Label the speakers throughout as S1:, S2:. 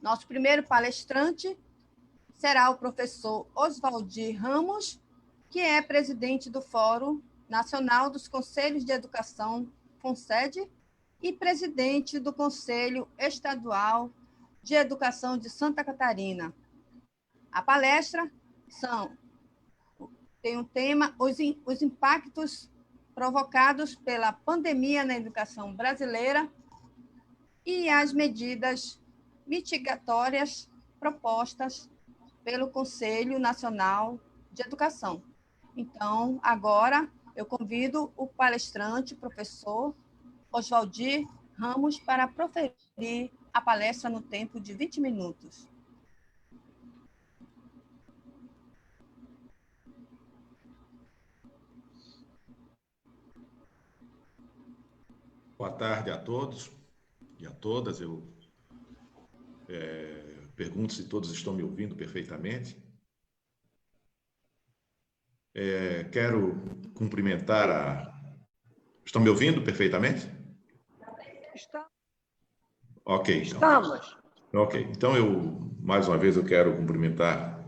S1: Nosso primeiro palestrante será o professor Oswaldir Ramos, que é presidente do Fórum Nacional dos Conselhos de Educação, FONSED, e presidente do Conselho Estadual de Educação de Santa Catarina. A palestra tem um tema: os impactos provocados pela pandemia na educação brasileira e as medidas mitigatórias propostas pelo Conselho Nacional de Educação. Então, agora eu convido o palestrante, o professor Oswaldir Ramos, para proferir a palestra no tempo de 20 minutos.
S2: Boa tarde a todos e a todas. Eu pergunto se todos estão me ouvindo perfeitamente. Quero cumprimentar Estão me ouvindo perfeitamente?
S3: Está.
S2: Ok.
S3: Estamos.
S2: Ok. Então, mais uma vez, eu quero cumprimentar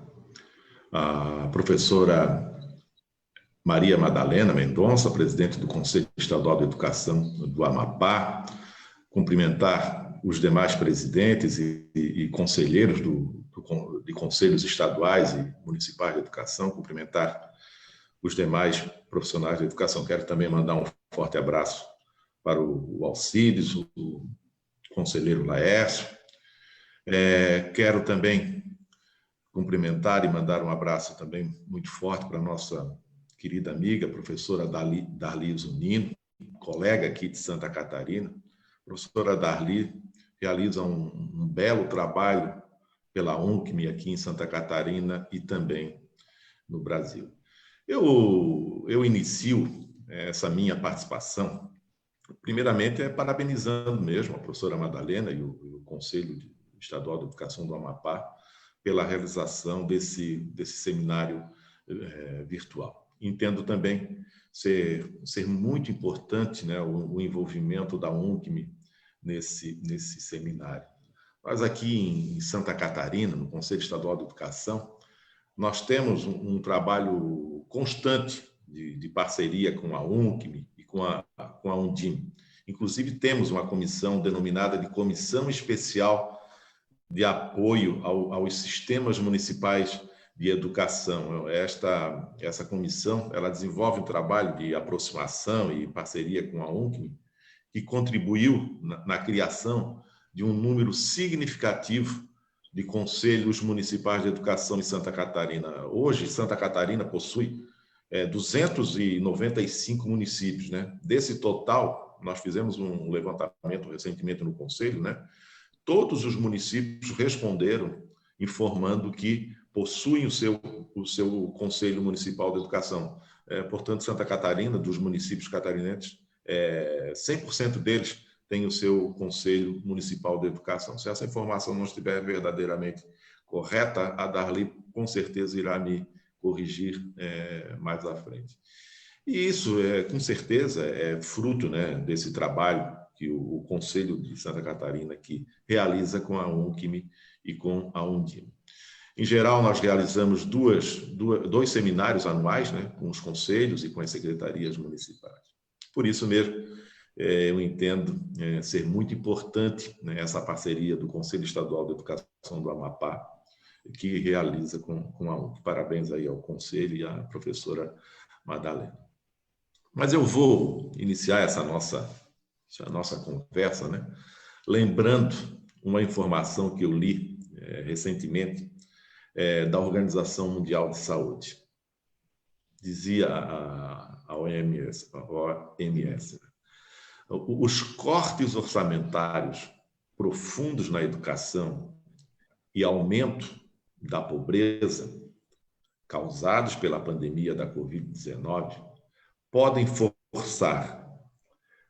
S2: a professora Maria Madalena Mendonça, presidente do Conselho Estadual de Educação do Amapá, cumprimentar os demais presidentes e conselheiros de conselhos estaduais e municipais de educação, cumprimentar os demais profissionais de educação. Quero também mandar um forte abraço para o Alcides, o conselheiro Laércio. Quero também cumprimentar e mandar um abraço também muito forte para a nossa querida amiga, professora Darli Zunino, colega aqui de Santa Catarina. A professora Darli realiza um belo trabalho pela UNCM aqui em Santa Catarina e também no Brasil. Eu inicio essa minha participação, primeiramente, parabenizando mesmo a professora Madalena e o Conselho Estadual de Educação do Amapá pela realização desse seminário virtual. Entendo também ser muito importante, né, o envolvimento da UNCM nesse seminário. Nós aqui em Santa Catarina, no Conselho Estadual de Educação, nós temos um trabalho constante de parceria com a UNCM e com a Undime. Inclusive, temos uma comissão denominada de Comissão Especial de Apoio aos Sistemas Municipais de Educação. Essa comissão, ela desenvolve um trabalho de aproximação e parceria com a UNCM, que contribuiu na criação de um número significativo de conselhos municipais de educação em Santa Catarina. Hoje, Santa Catarina possui 295 municípios, né? Desse total, nós fizemos um levantamento recentemente no Conselho, né? Todos os municípios responderam informando que possuem o seu Conselho Municipal de Educação. Portanto, Santa Catarina, dos municípios catarinenses, 100% deles tem o seu Conselho Municipal de Educação. Se essa informação não estiver verdadeiramente correta, a Darli com certeza irá me corrigir mais à frente. E isso, com certeza, é fruto, né, desse trabalho que o Conselho de Santa Catarina aqui realiza com a UNCM e com a Undime. Em geral, nós realizamos dois seminários anuais, né, com os conselhos e com as secretarias municipais. Por isso mesmo, eu entendo ser muito importante, né, essa parceria do Conselho Estadual de Educação do Amapá, que realiza com a UNC. Parabéns aí ao Conselho e à professora Madalena. Mas eu vou iniciar essa nossa conversa, né, lembrando uma informação que eu li recentemente da Organização Mundial de Saúde. Dizia a OMS, os cortes orçamentários profundos na educação e aumento da pobreza causados pela pandemia da Covid-19 podem forçar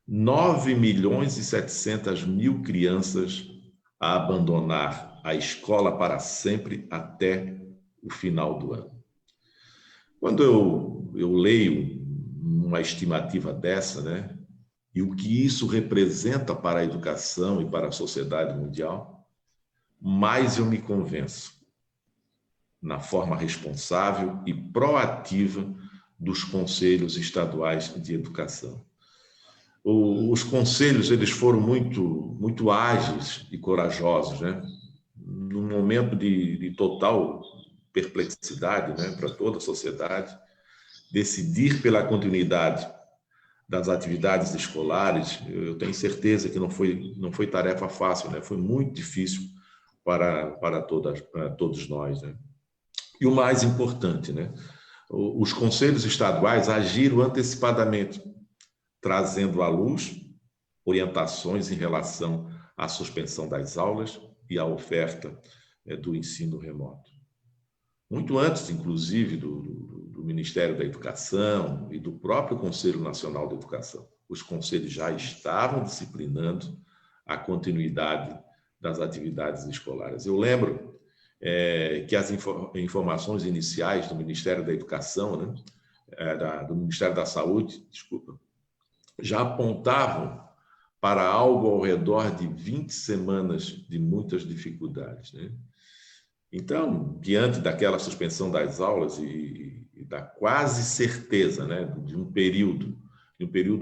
S2: 9.700.000 crianças a abandonar a escola para sempre até o final do ano. Quando eu leio uma estimativa dessa, né, e o que isso representa para a educação e para a sociedade mundial, mais eu me convenço na forma responsável e proativa dos conselhos estaduais de educação. Os conselhos, eles foram muito ágeis e corajosos, né? Num momento de total perplexidade, né, para toda a sociedade, decidir pela continuidade das atividades escolares, eu tenho certeza que não foi tarefa fácil, né? Foi muito difícil para todos nós, né? E o mais importante, né? Os conselhos estaduais agiram antecipadamente, trazendo à luz orientações em relação à suspensão das aulas e à oferta do ensino remoto. Muito antes, inclusive, do Ministério da Educação e do próprio Conselho Nacional de Educação, os conselhos já estavam disciplinando a continuidade das atividades escolares. Eu lembro que as informações iniciais do Ministério da Educação, né, do Ministério da Saúde, desculpa, já apontavam para algo ao redor de 20 semanas de muitas dificuldades, né? Então, diante daquela suspensão das aulas e da quase certeza, né, de um período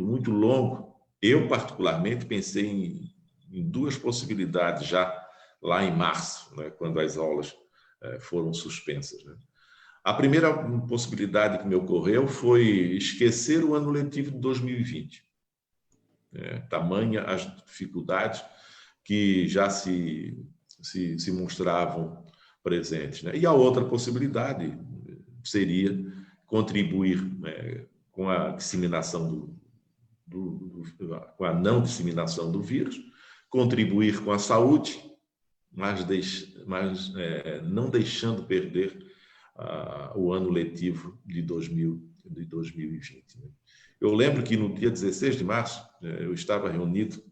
S2: muito longo, eu particularmente pensei em duas possibilidades já lá em março, né, quando as aulas foram suspensas, né? A primeira possibilidade que me ocorreu foi esquecer o ano letivo de 2020. Tamanha as dificuldades que já se mostravam presentes, né? E a outra possibilidade seria contribuir com a disseminação com a não disseminação do vírus, contribuir com a saúde, mas não deixando perder o ano letivo de 2020. Né? Eu lembro que no dia 16 de março, eu estava reunido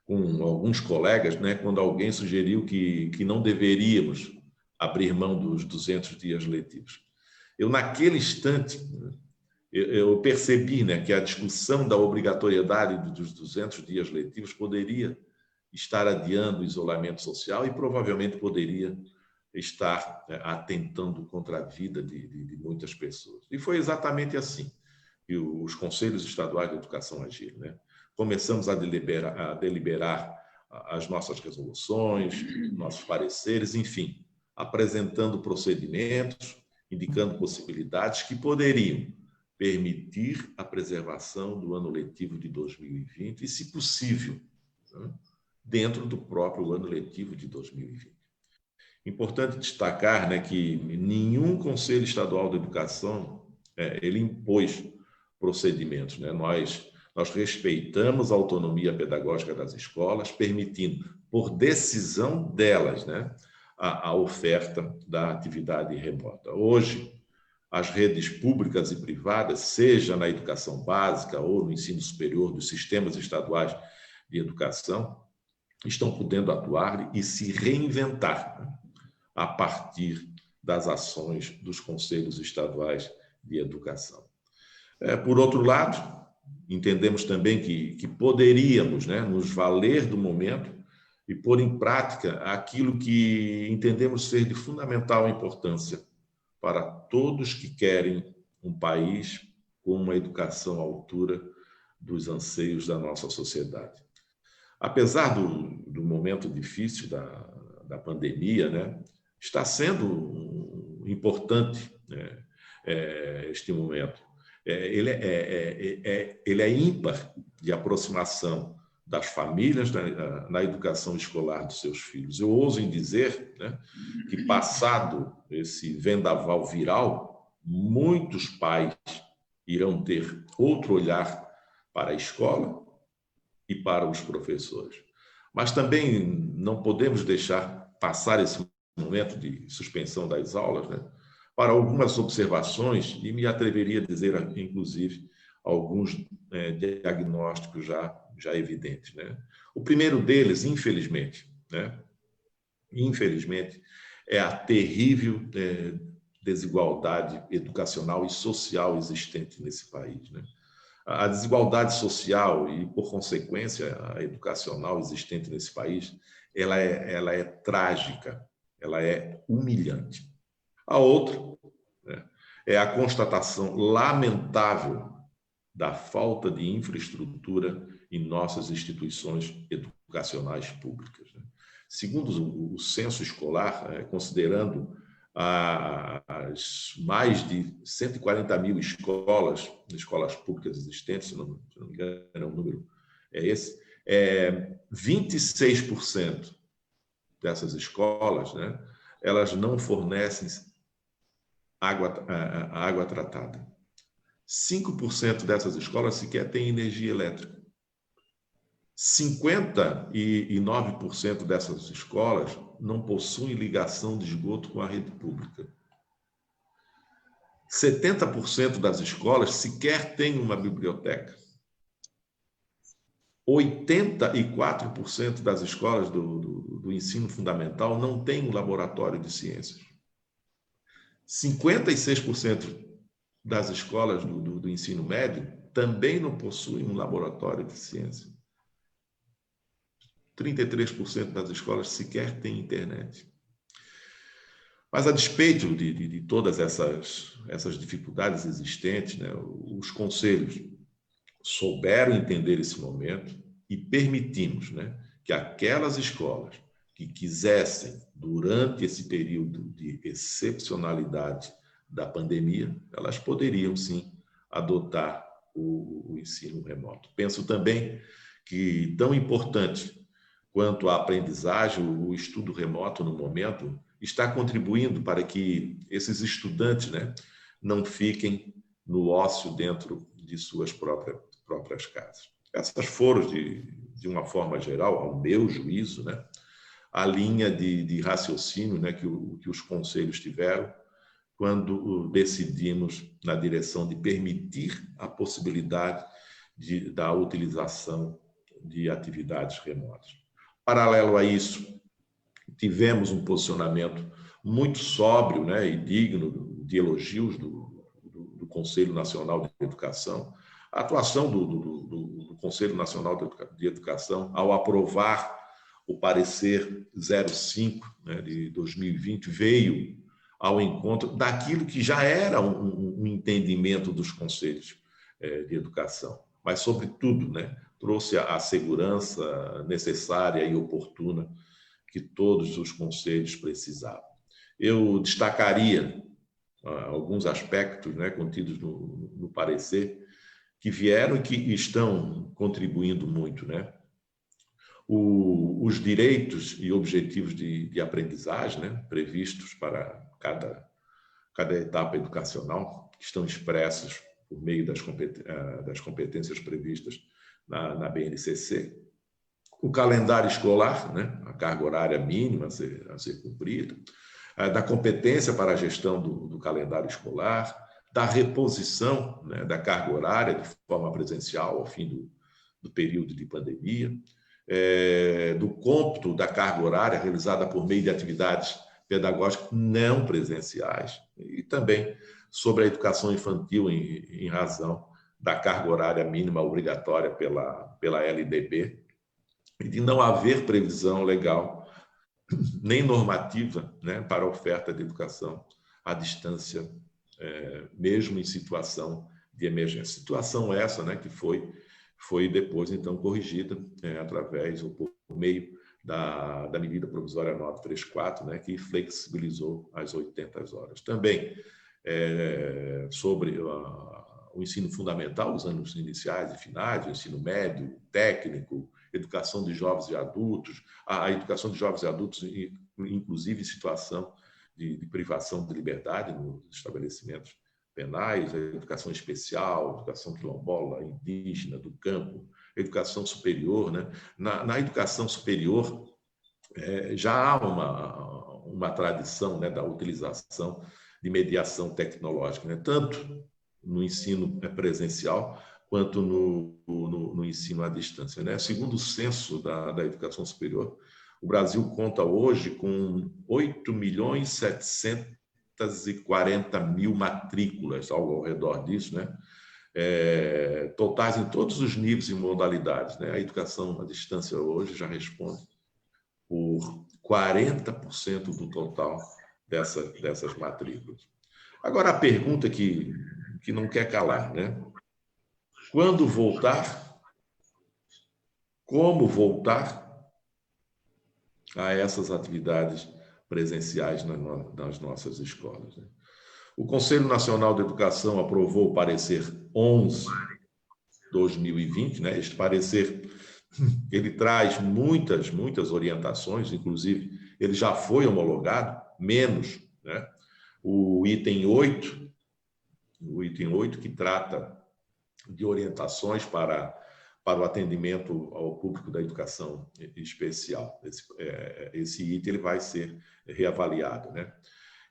S2: com alguns colegas, né, quando alguém sugeriu que não deveríamos abrir mão dos 200 dias letivos. Eu, naquele instante, eu percebi, né, que a discussão da obrigatoriedade dos 200 dias letivos poderia estar adiando o isolamento social e provavelmente poderia estar atentando contra a vida de muitas pessoas. E foi exatamente assim que os conselhos estaduais de educação agiram, né? Começamos a deliberar as nossas resoluções, nossos pareceres, enfim, apresentando procedimentos, indicando possibilidades que poderiam permitir a preservação do ano letivo de 2020 e, se possível, dentro do próprio ano letivo de 2020. Importante destacar, né, que nenhum Conselho Estadual de Educação ele impôs procedimentos, né? Nós respeitamos a autonomia pedagógica das escolas, permitindo, por decisão delas, né, a oferta da atividade remota. Hoje, as redes públicas e privadas, seja na educação básica ou no ensino superior dos sistemas estaduais de educação, estão podendo atuar e se reinventar, né, a partir das ações dos conselhos estaduais de educação. Por outro lado, entendemos também que poderíamos, né, nos valer do momento e pôr em prática aquilo que entendemos ser de fundamental importância para todos que querem um país com uma educação à altura dos anseios da nossa sociedade. Apesar do momento difícil da pandemia, né, está sendo importante, né, este momento. Ele é ímpar de aproximação das famílias na educação escolar dos seus filhos. Eu ouso em dizer, né, que, passado esse vendaval viral, muitos pais irão ter outro olhar para a escola e para os professores. Mas também não podemos deixar passar esse momento de suspensão das aulas, né, para algumas observações, e me atreveria a dizer, inclusive, alguns diagnósticos já evidentes, né? O primeiro deles, infelizmente, é a terrível desigualdade educacional e social existente nesse país, né? A desigualdade social e, por consequência, a educacional existente nesse país, ela é trágica, ela é humilhante. A outra, né, é a constatação lamentável da falta de infraestrutura em nossas instituições educacionais públicas. Segundo o censo escolar, considerando as mais de 140 mil escolas públicas existentes, se não me engano, o número é esse, 26% dessas escolas, né, elas não fornecem água tratada. 5% dessas escolas sequer têm energia elétrica. 59% dessas escolas não possuem ligação de esgoto com a rede pública. 70% das escolas sequer têm uma biblioteca. 84% das escolas do ensino fundamental não têm um laboratório de ciências. 56% das escolas do ensino médio também não possuem um laboratório de ciência. 33% das escolas sequer têm internet. Mas, a despeito de todas essas dificuldades existentes, né, os conselhos souberam entender esse momento e permitimos, né, que aquelas escolas que quisessem, durante esse período de excepcionalidade da pandemia, elas poderiam, sim, adotar o ensino remoto. Penso também que, tão importante quanto a aprendizagem, o estudo remoto no momento está contribuindo para que esses estudantes, né, não fiquem no ócio dentro de suas próprias casas. Essas foram, de uma forma geral, ao meu juízo, né, a linha de raciocínio, né, que os conselhos tiveram quando decidimos na direção de permitir a possibilidade da utilização de atividades remotas. Paralelo a isso, tivemos um posicionamento muito sóbrio, né, e digno de elogios do Conselho Nacional de Educação, a atuação do Conselho Nacional de Educação ao aprovar o parecer 05, né, de 2020, veio ao encontro daquilo que já era um entendimento dos conselhos de educação, mas, sobretudo, né, trouxe a segurança necessária e oportuna que todos os conselhos precisavam. Eu destacaria alguns aspectos, né, contidos no parecer, que vieram e que estão contribuindo muito, né? Os direitos e objetivos de aprendizagem, né, previstos para cada etapa educacional, que estão expressos por meio das competências previstas na BNCC. O calendário escolar, né, a carga horária mínima a ser cumprida, da competência para a gestão do calendário escolar, da reposição, né, da carga horária de forma presencial ao fim do período de pandemia, do cômputo da carga horária realizada por meio de atividades pedagógicas não presenciais e também sobre a educação infantil em razão da carga horária mínima obrigatória pela LDB e de não haver previsão legal nem normativa, né, para a oferta de educação à distância, mesmo em situação de emergência. Situação essa, né, que foi depois, então, corrigida através, ou por meio da medida provisória 934, né, que flexibilizou as 80 horas. Também sobre o ensino fundamental, os anos iniciais e finais, o ensino médio, técnico, educação de jovens e adultos, a educação de jovens e adultos, inclusive em situação de privação de liberdade nos estabelecimentos penais, a educação especial, a educação quilombola, indígena, do campo, a educação superior, né? Na educação superior, já há uma tradição, né, da utilização de mediação tecnológica, né? Tanto no ensino presencial quanto no ensino à distância, né? Segundo o censo da educação superior, o Brasil conta hoje com 8.740.000 matrículas ao redor disso, né? totais em todos os níveis e modalidades, né? A educação à distância hoje já responde por 40% do total dessas matrículas. Agora, a pergunta que não quer calar, né? Quando voltar? Como voltar a essas atividades presenciais nas nossas escolas, né? O Conselho Nacional de Educação aprovou o parecer 11/2020, né? Este parecer, ele traz muitas orientações, inclusive ele já foi homologado, menos, né? O item 8, que trata de orientações para o atendimento ao público da educação especial. Esse item ele vai ser reavaliado, né?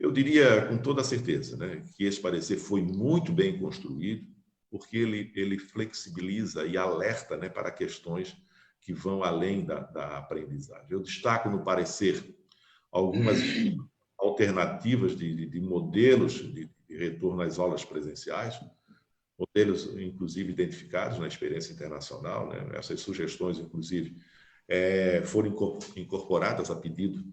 S2: Eu diria com toda certeza, né, que esse parecer foi muito bem construído, porque ele flexibiliza e alerta, né, para questões que vão além da aprendizagem. Eu destaco no parecer algumas alternativas de modelos de retorno às aulas presenciais, modelos, inclusive, identificados na experiência internacional, né? Essas sugestões, inclusive, foram incorporadas a pedido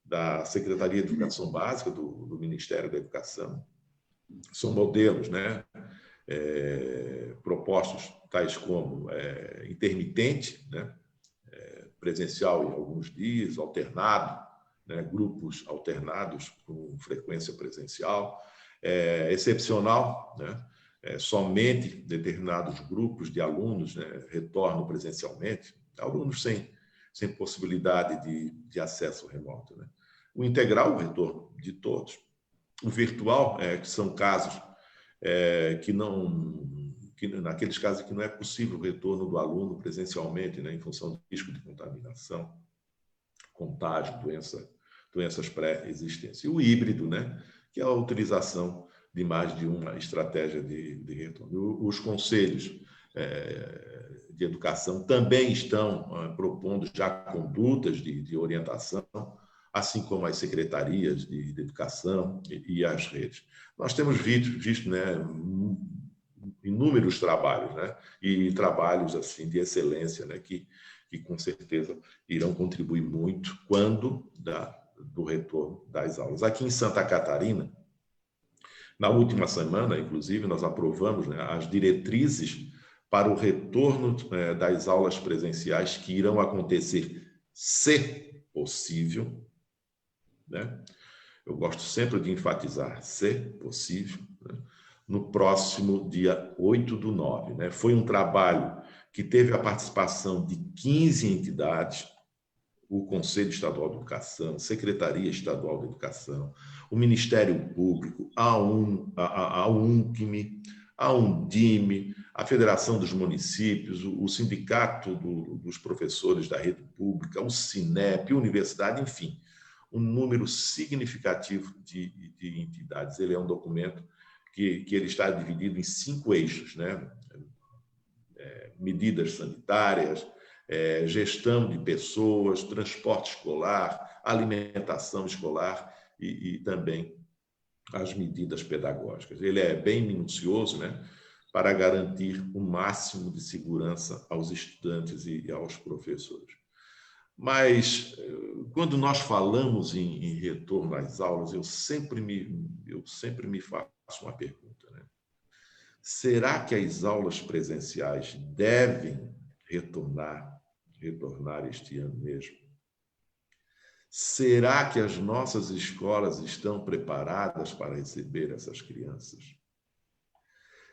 S2: da Secretaria de Educação Básica do Ministério da Educação. São modelos, né, propostos tais como intermitente, né, presencial em alguns dias, alternado, né, grupos alternados com frequência presencial, excepcional, né, somente determinados grupos de alunos, né, retornam presencialmente, alunos sem possibilidade de acesso remoto, né? O integral, o retorno de todos. O virtual, que são casos naqueles casos que não é possível o retorno do aluno presencialmente, né, em função do risco de contaminação, contágio, doenças pré-existentes. E o híbrido, né, que é a utilização de mais de uma estratégia de retorno. Os conselhos de educação também estão propondo já condutas de orientação, assim como as secretarias de educação e as redes. Nós temos visto, né, inúmeros trabalhos, né, e trabalhos assim de excelência, né, que com certeza irão contribuir muito quando do retorno das aulas. Aqui em Santa Catarina, na última semana, inclusive, nós aprovamos, né, as diretrizes para o retorno das aulas presenciais que irão acontecer, se possível, né? Eu gosto sempre de enfatizar, se possível, né? No próximo dia 8/9. Né? Foi um trabalho que teve a participação de 15 entidades, o Conselho Estadual de Educação, Secretaria Estadual de Educação, o Ministério Público, a UNCME, a Undime, a Federação dos Municípios, o Sindicato dos Professores da Rede Pública, o SINEP, a Universidade, enfim, um número significativo de entidades. Ele é um documento que ele está dividido em 5 eixos, né? Medidas sanitárias, gestão de pessoas, transporte escolar, alimentação escolar e também as medidas pedagógicas. Ele é bem minucioso, né, para garantir o máximo de segurança aos estudantes e aos professores. Mas, quando nós falamos em retorno às aulas, eu sempre me faço uma pergunta, né? Será que as aulas presenciais devem retornar este ano mesmo? Será que as nossas escolas estão preparadas para receber essas crianças?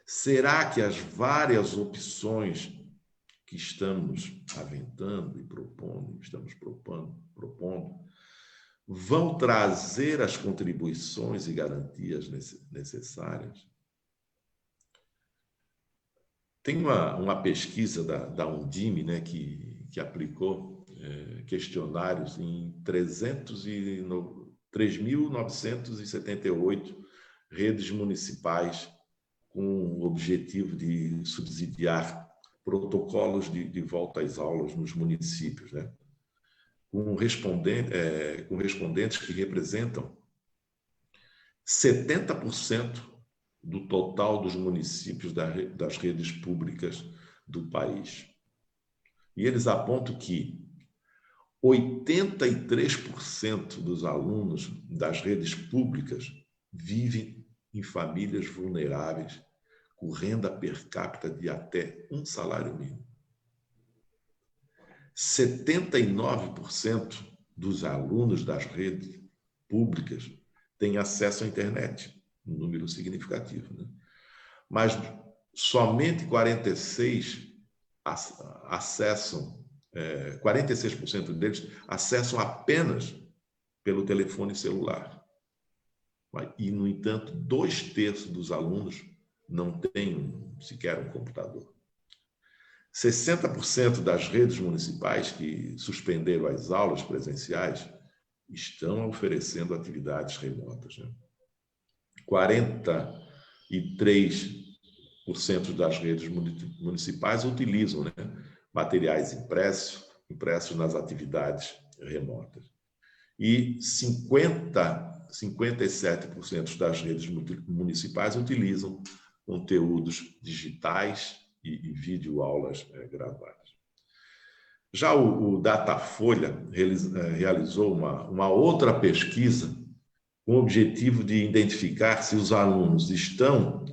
S2: Será que as várias opções que estamos aventando e propondo, vão trazer as contribuições e garantias necessárias? Tem uma pesquisa da Undime, né, que aplicou questionários em 3.978 redes municipais com o objetivo de subsidiar protocolos de volta às aulas nos municípios, né? com respondentes que representam 70% do total dos municípios das redes públicas do país. E eles apontam que 83% dos alunos das redes públicas vivem em famílias vulneráveis, com renda per capita de até um salário mínimo. 79% dos alunos das redes públicas têm acesso à internet, um número significativo, né? Mas somente 46% deles acessam apenas pelo telefone celular. E, no entanto, 2/3 dos alunos não têm sequer um computador. 60% das redes municipais que suspenderam as aulas presenciais estão oferecendo atividades remotas, né? 43% das redes municipais utilizam, né, materiais impressos nas atividades remotas. E 57% das redes municipais utilizam conteúdos digitais e videoaulas gravadas. Já o Datafolha realizou uma outra pesquisa com o objetivo de identificar se os alunos estão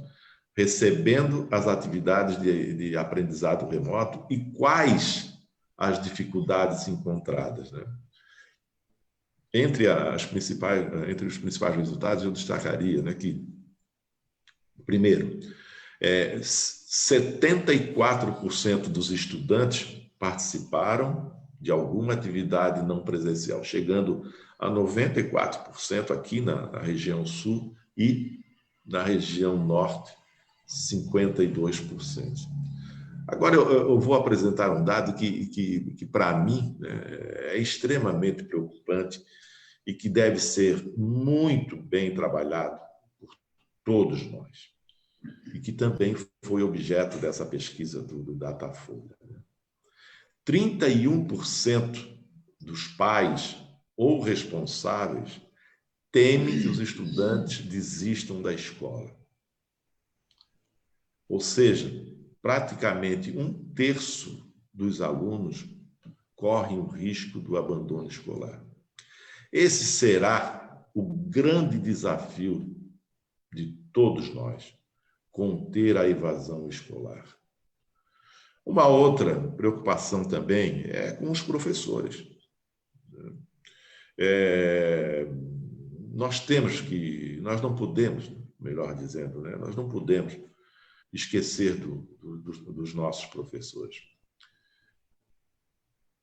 S2: recebendo as atividades de aprendizado remoto e quais as dificuldades encontradas, né? Entre os principais resultados, eu destacaria, né, que, primeiro, 74% dos estudantes participaram de alguma atividade não presencial, chegando a 94% aqui na região sul e na região norte, 52%. Agora eu vou apresentar um dado que para mim, é extremamente preocupante e que deve ser muito bem trabalhado por todos nós, e que também foi objeto dessa pesquisa do Datafolha. 31% dos pais ou responsáveis temem que os estudantes desistam da escola. Ou seja, praticamente 1/3 dos alunos correm o risco do abandono escolar. Esse será o grande desafio de todos nós, conter a evasão escolar. Uma outra preocupação também é com os professores. Nós não podemos, melhor dizendo, né? Nós não podemos esquecer dos nossos professores.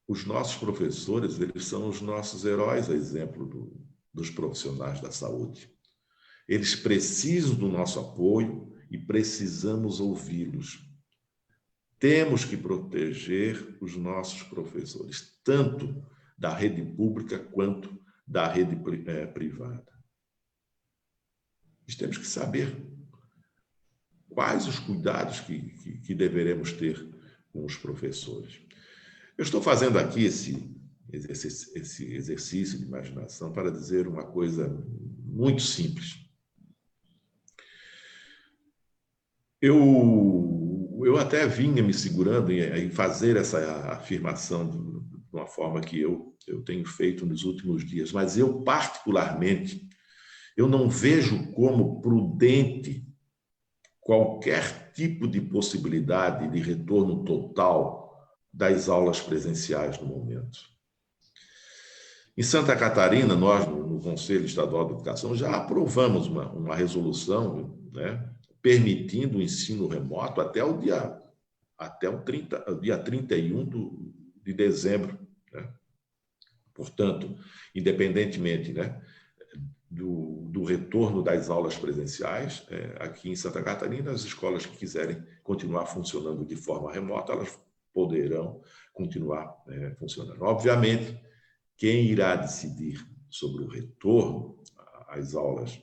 S2: Os nossos professores, eles são os nossos heróis, a exemplo dos profissionais da saúde. Eles precisam do nosso apoio e precisamos ouvi-los. Temos que proteger os nossos professores, tanto da rede pública quanto da rede privada. Nós temos que saber quais os cuidados que deveremos ter com os professores. Eu estou fazendo aqui esse exercício de imaginação para dizer uma coisa muito simples. Eu até vinha me segurando em fazer essa afirmação de uma forma que eu tenho feito nos últimos dias, mas eu, particularmente, eu não vejo como prudente qualquer tipo de possibilidade de retorno total das aulas presenciais no momento. Em Santa Catarina, nós, no Conselho Estadual de Educação, já aprovamos uma resolução, né, permitindo o ensino remoto até o dia 31 de dezembro. Né? Portanto, independentemente, né, do retorno das aulas presenciais, aqui em Santa Catarina, as escolas que quiserem continuar funcionando de forma remota, elas poderão continuar funcionando. Obviamente, quem irá decidir sobre o retorno às aulas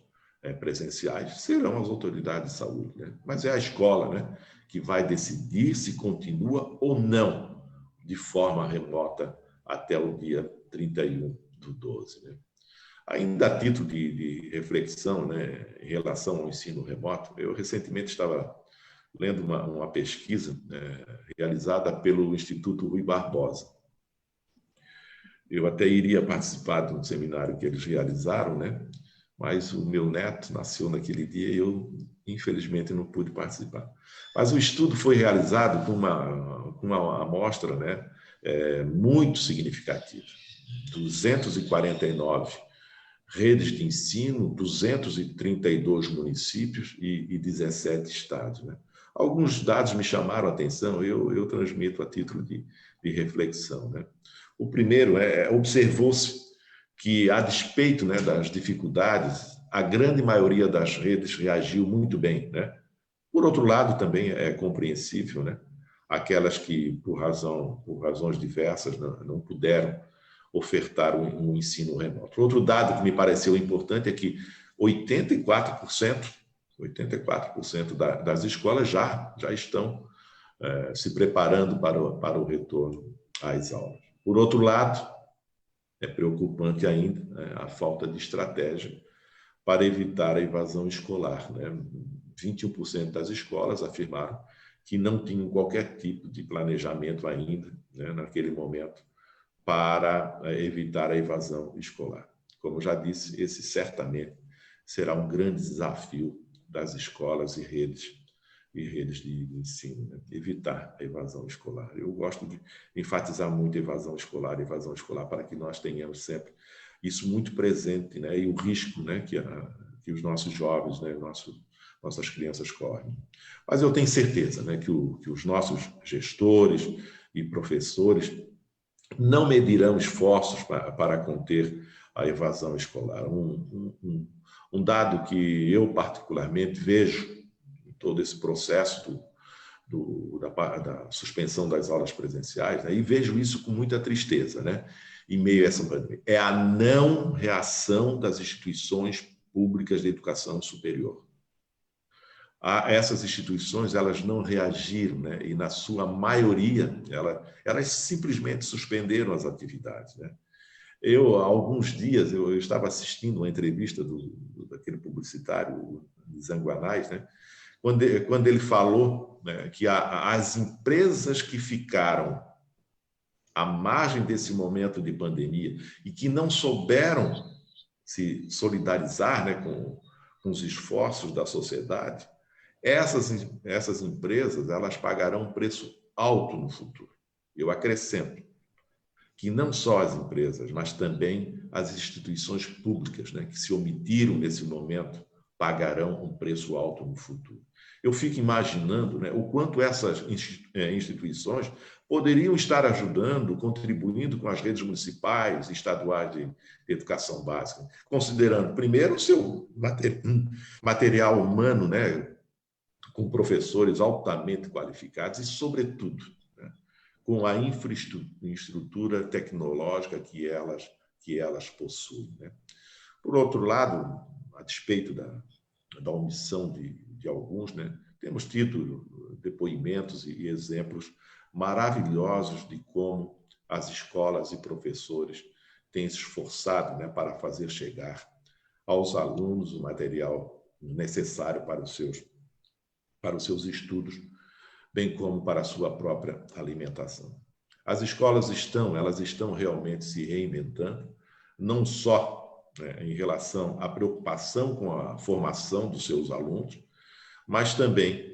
S2: presenciais serão as autoridades de saúde, né? Mas é a escola, né, que vai decidir se continua ou não de forma remota até o dia 31/12. Né? Ainda a título de reflexão, né, em relação ao ensino remoto, eu recentemente estava lendo uma pesquisa realizada pelo Instituto Rui Barbosa. Eu até iria participar de um seminário que eles realizaram, né? Mas o meu neto nasceu naquele dia e eu, infelizmente, não pude participar. Mas o estudo foi realizado com uma amostra, né, muito significativa. 249 redes de ensino, 232 municípios e 17 estados, né? Alguns dados me chamaram a atenção, eu transmito a título de reflexão, né? O primeiro observou-se que, a despeito, né, das dificuldades, a grande maioria das redes reagiu muito bem, né? Por outro lado, também é compreensível, né? Aquelas que, por razões diversas, não puderam ofertar um ensino remoto. Outro dado que me pareceu importante é que 84% das escolas já estão se preparando para o retorno às aulas. Por outro lado, é preocupante ainda, né, a falta de estratégia para evitar a evasão escolar, né? 21% das escolas afirmaram que não tinham qualquer tipo de planejamento ainda, né, naquele momento, para evitar a evasão escolar. Como já disse, esse certamente será um grande desafio das escolas e redes de ensino, né? Evitar a evasão escolar. Eu gosto de enfatizar muito a evasão escolar, para que nós tenhamos sempre isso muito presente, né? E o risco, né, que os nossos jovens, né, nossas crianças correm. Mas eu tenho certeza, né, que os nossos gestores e professores não medirão esforços para conter a evasão escolar. Um dado que eu particularmente vejo em todo esse processo da suspensão das aulas presenciais, né, e vejo isso com muita tristeza, né, em meio a essa pandemia, é a não reação das instituições públicas de educação superior. Essas instituições, elas não reagiram, né? E, na sua maioria, elas simplesmente suspenderam as atividades, né? Há alguns dias, eu estava assistindo uma entrevista daquele publicitário Zanguanais, né? Quando ele falou, né, que as empresas que ficaram à margem desse momento de pandemia e que não souberam se solidarizar, né, com os esforços da sociedade, essas empresas, elas pagarão um preço alto no futuro. Eu acrescento que não só as empresas, mas também as instituições públicas, né, que se omitiram nesse momento, pagarão um preço alto no futuro. Eu fico imaginando, né, o quanto essas instituições poderiam estar ajudando, contribuindo com as redes municipais e estaduais de educação básica, considerando, primeiro, o seu material humano, né, com professores altamente qualificados e, sobretudo, né, com a infraestrutura tecnológica que elas possuem, né? Por outro lado, a despeito da omissão de alguns, né, temos tido depoimentos e exemplos maravilhosos de como as escolas e professores têm se esforçado, né, para fazer chegar aos alunos o material necessário para os seus estudos, bem como para a sua própria alimentação. As escolas elas estão realmente se reinventando, não só, né, em relação à preocupação com a formação dos seus alunos, mas também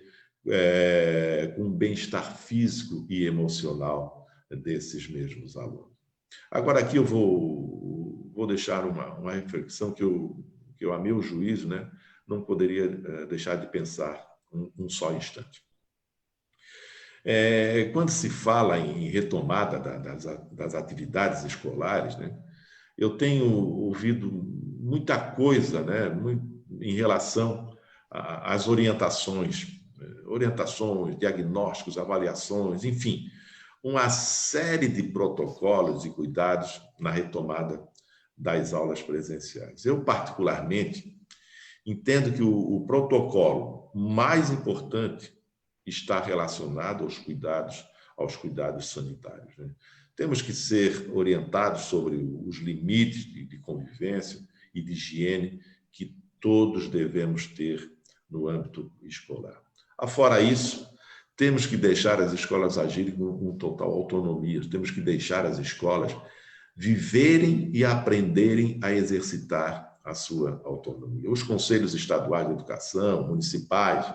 S2: com o bem-estar físico e emocional desses mesmos alunos. Agora, aqui eu vou deixar uma reflexão que eu, a meu juízo, né, não poderia deixar de pensar um só instante. Quando se fala em retomada das atividades escolares, né, eu tenho ouvido muita coisa, né, em relação às orientações, diagnósticos, avaliações, enfim, uma série de protocolos e cuidados na retomada das aulas presenciais. Eu, particularmente, entendo que o protocolo mais importante está relacionado aos cuidados sanitários, né? Temos que ser orientados sobre os limites de convivência e de higiene que todos devemos ter no âmbito escolar. Afora isso, temos que deixar as escolas agirem com total autonomia, temos que deixar as escolas viverem e aprenderem a exercitar a sua autonomia. Os conselhos estaduais de educação, municipais,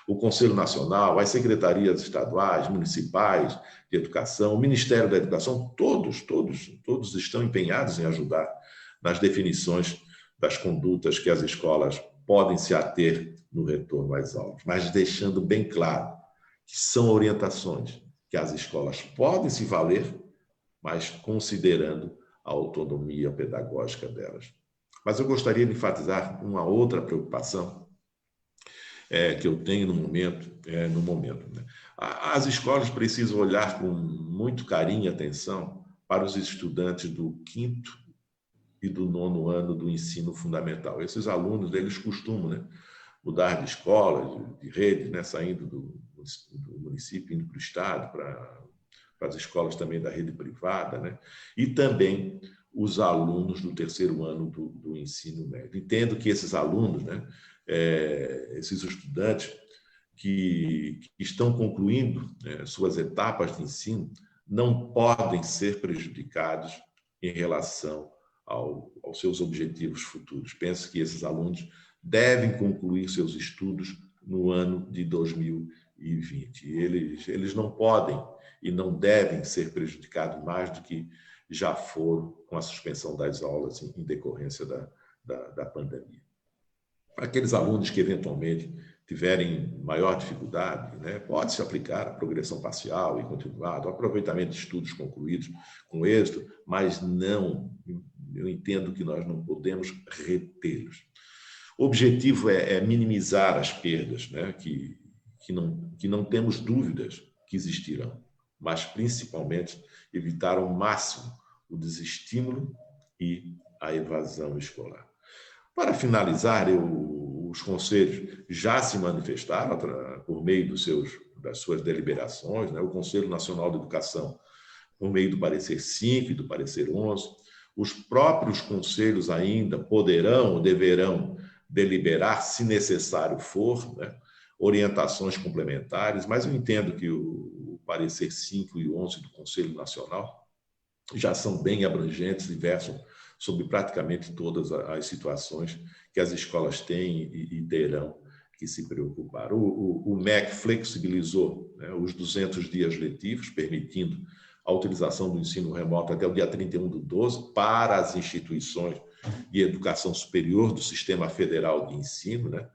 S2: o Conselho Nacional, as secretarias estaduais, municipais de educação, o Ministério da Educação, todos estão empenhados em ajudar nas definições das condutas que as escolas podem se ater no retorno às aulas, mas deixando bem claro que são orientações que as escolas podem se valer, mas considerando a autonomia pedagógica delas. Mas eu gostaria de enfatizar uma outra preocupação que eu tenho no momento. Né? As escolas precisam olhar com muito carinho e atenção para os estudantes do 5º e do 9º ano do ensino fundamental. Esses alunos, eles costumam, né, mudar de escola, de rede, né, saindo do município, indo para o estado, para as escolas também da rede privada, né? E também os alunos do 3º ano do ensino médio. Entendo que esses alunos, né, esses estudantes que estão concluindo, né, suas etapas de ensino, não podem ser prejudicados em relação aos seus objetivos futuros. Penso que esses alunos devem concluir seus estudos no ano de 2020. Eles não podem e não devem ser prejudicados mais do que já foram com a suspensão das aulas em decorrência da pandemia. Para aqueles alunos que eventualmente tiverem maior dificuldade, né, pode-se aplicar a progressão parcial e continuada, o aproveitamento de estudos concluídos com êxito, mas eu entendo que nós não podemos retê-los. O objetivo é minimizar as perdas, né, que não temos dúvidas que existirão, mas principalmente evitar ao máximo o desestímulo e a evasão escolar. Para finalizar, os conselhos já se manifestaram por meio das suas deliberações, né? O Conselho Nacional de Educação, por meio do parecer 5 e do parecer 11, os próprios conselhos ainda poderão ou deverão deliberar, se necessário for, né, orientações complementares, mas eu entendo que o parecer 5 e 11 do Conselho Nacional já são bem abrangentes e versam sobre praticamente todas as situações que as escolas têm e terão que se preocupar. O MEC flexibilizou, né, os 200 dias letivos, permitindo a utilização do ensino remoto até o dia 31/12 para as instituições de educação superior do Sistema Federal de Ensino, né?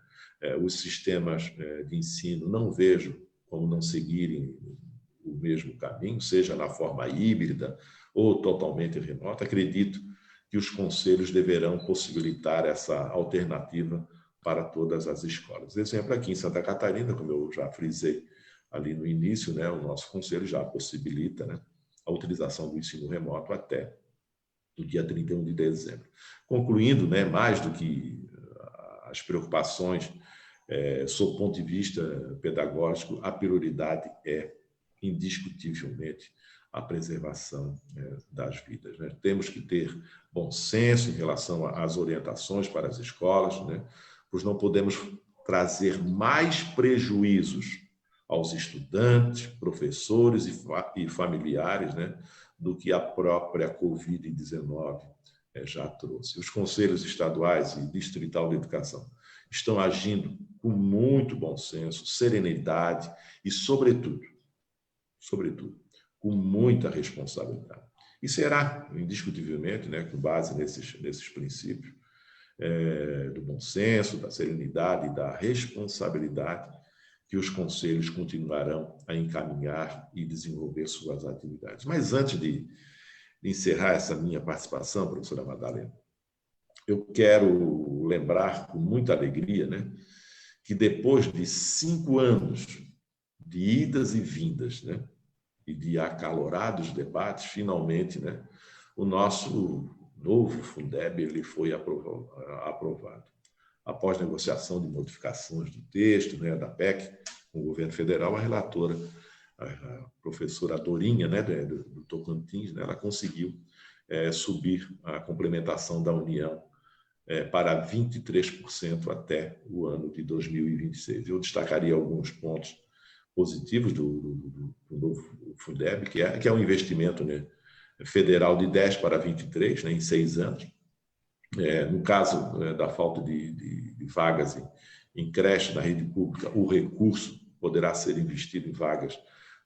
S2: Os sistemas de ensino não vejo como não seguirem o mesmo caminho, seja na forma híbrida ou totalmente remota. Acredito que os conselhos deverão possibilitar essa alternativa para todas as escolas. Exemplo, aqui em Santa Catarina, como eu já frisei ali no início, né, o nosso conselho já possibilita, né, a utilização do ensino remoto até o dia 31 de dezembro. Concluindo, né, mais do que as preocupações sob o ponto de vista pedagógico, a prioridade é indiscutivelmente a preservação das vidas, né? Temos que ter bom senso em relação às orientações para as escolas, né? Pois não podemos trazer mais prejuízos aos estudantes, professores e familiares, né, do que a própria Covid-19 já trouxe. Os conselhos estaduais e distrital de educação estão agindo com muito bom senso, serenidade e, sobretudo, com muita responsabilidade. E será, indiscutivelmente, né, com base nesses princípios do bom senso, da serenidade e da responsabilidade, que os conselhos continuarão a encaminhar e desenvolver suas atividades. Mas antes de encerrar essa minha participação, professora Madalena, eu quero lembrar com muita alegria, né, que depois de 5 anos de idas e vindas, né, e de acalorados debates, finalmente, né, o nosso novo Fundeb ele foi aprovado. Após negociação de modificações do texto, né, da PEC, com o governo federal, a relatora, a professora Dorinha, né, do Tocantins, né, ela conseguiu subir a complementação da União para 23% até o ano de 2026. Eu destacaria alguns pontos positivos do novo Fundeb, que é um investimento, né, federal de 10 para 23, né, em 6 anos. No caso da falta de vagas em creche na rede pública, o recurso poderá ser investido em vagas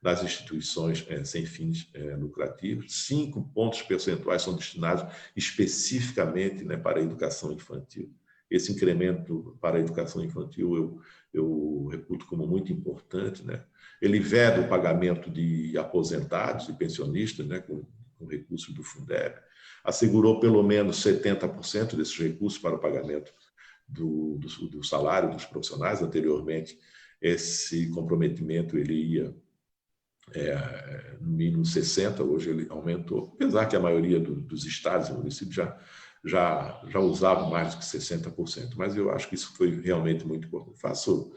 S2: nas instituições sem fins lucrativos. 5 pontos percentuais são destinados especificamente, né, para a educação infantil. Esse incremento para a educação infantil eu reputo como muito importante, né? Ele veda o pagamento de aposentados e pensionistas, né, com recursos do Fundeb, assegurou pelo menos 70% desses recursos para o pagamento do salário dos profissionais. Anteriormente, esse comprometimento ele ia no mínimo 60%, hoje ele aumentou, apesar que a maioria dos estados e municípios já usavam mais do que 60%, mas eu acho que isso foi realmente muito importante. Faço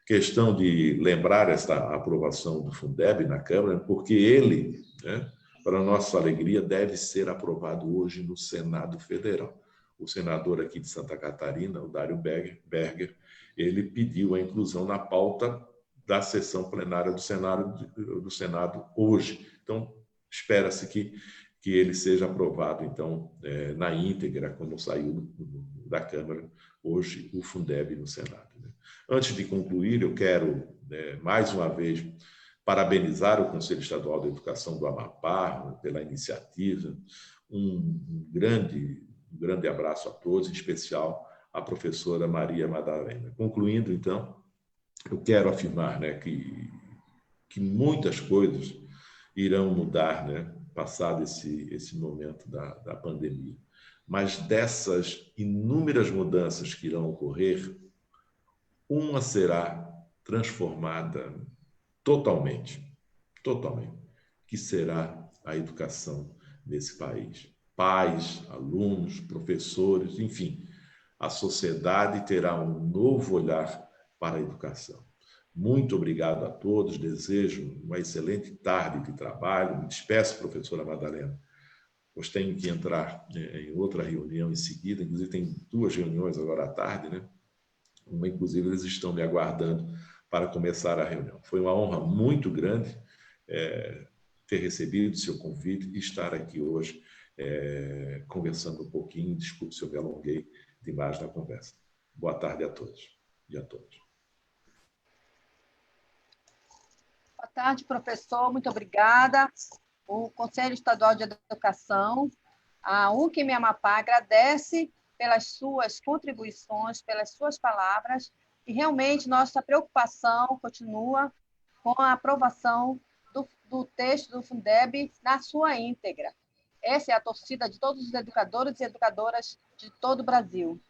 S2: questão de lembrar esta aprovação do Fundeb na Câmara, porque ele, né, para nossa alegria, deve ser aprovado hoje no Senado Federal. O senador aqui de Santa Catarina, o Dário Berger, ele pediu a inclusão na pauta da sessão plenária do Senado hoje. Então, espera-se que ele seja aprovado, então, na íntegra, como saiu da Câmara hoje, o Fundeb no Senado. Antes de concluir, eu quero, mais uma vez, parabenizar o Conselho Estadual de Educação do Amapá pela iniciativa. Um grande abraço a todos, em especial à professora Maria Madalena. Concluindo, então, eu quero afirmar, né, que muitas coisas irão mudar, né, passado esse momento da pandemia. Mas dessas inúmeras mudanças que irão ocorrer, uma será transformada totalmente, que será a educação nesse país. Pais, alunos, professores, enfim, a sociedade terá um novo olhar para a educação. Muito obrigado a todos, desejo uma excelente tarde de trabalho. Me despeço, professora Madalena, pois tenho que entrar em outra reunião em seguida, inclusive tem 2 reuniões agora à tarde, né? Uma, inclusive, eles estão me aguardando para começar a reunião. Foi uma honra muito grande ter recebido o seu convite e estar aqui hoje conversando um pouquinho. Desculpe se eu me alonguei demais na conversa. Boa tarde a todos e a todas.
S1: Boa tarde, professor. Muito obrigada. O Conselho Estadual de Educação, a UNCM Amapá, agradece pelas suas contribuições, pelas suas palavras, e realmente nossa preocupação continua com a aprovação do texto do Fundeb na sua íntegra. Essa é a torcida de todos os educadores e educadoras de todo o Brasil.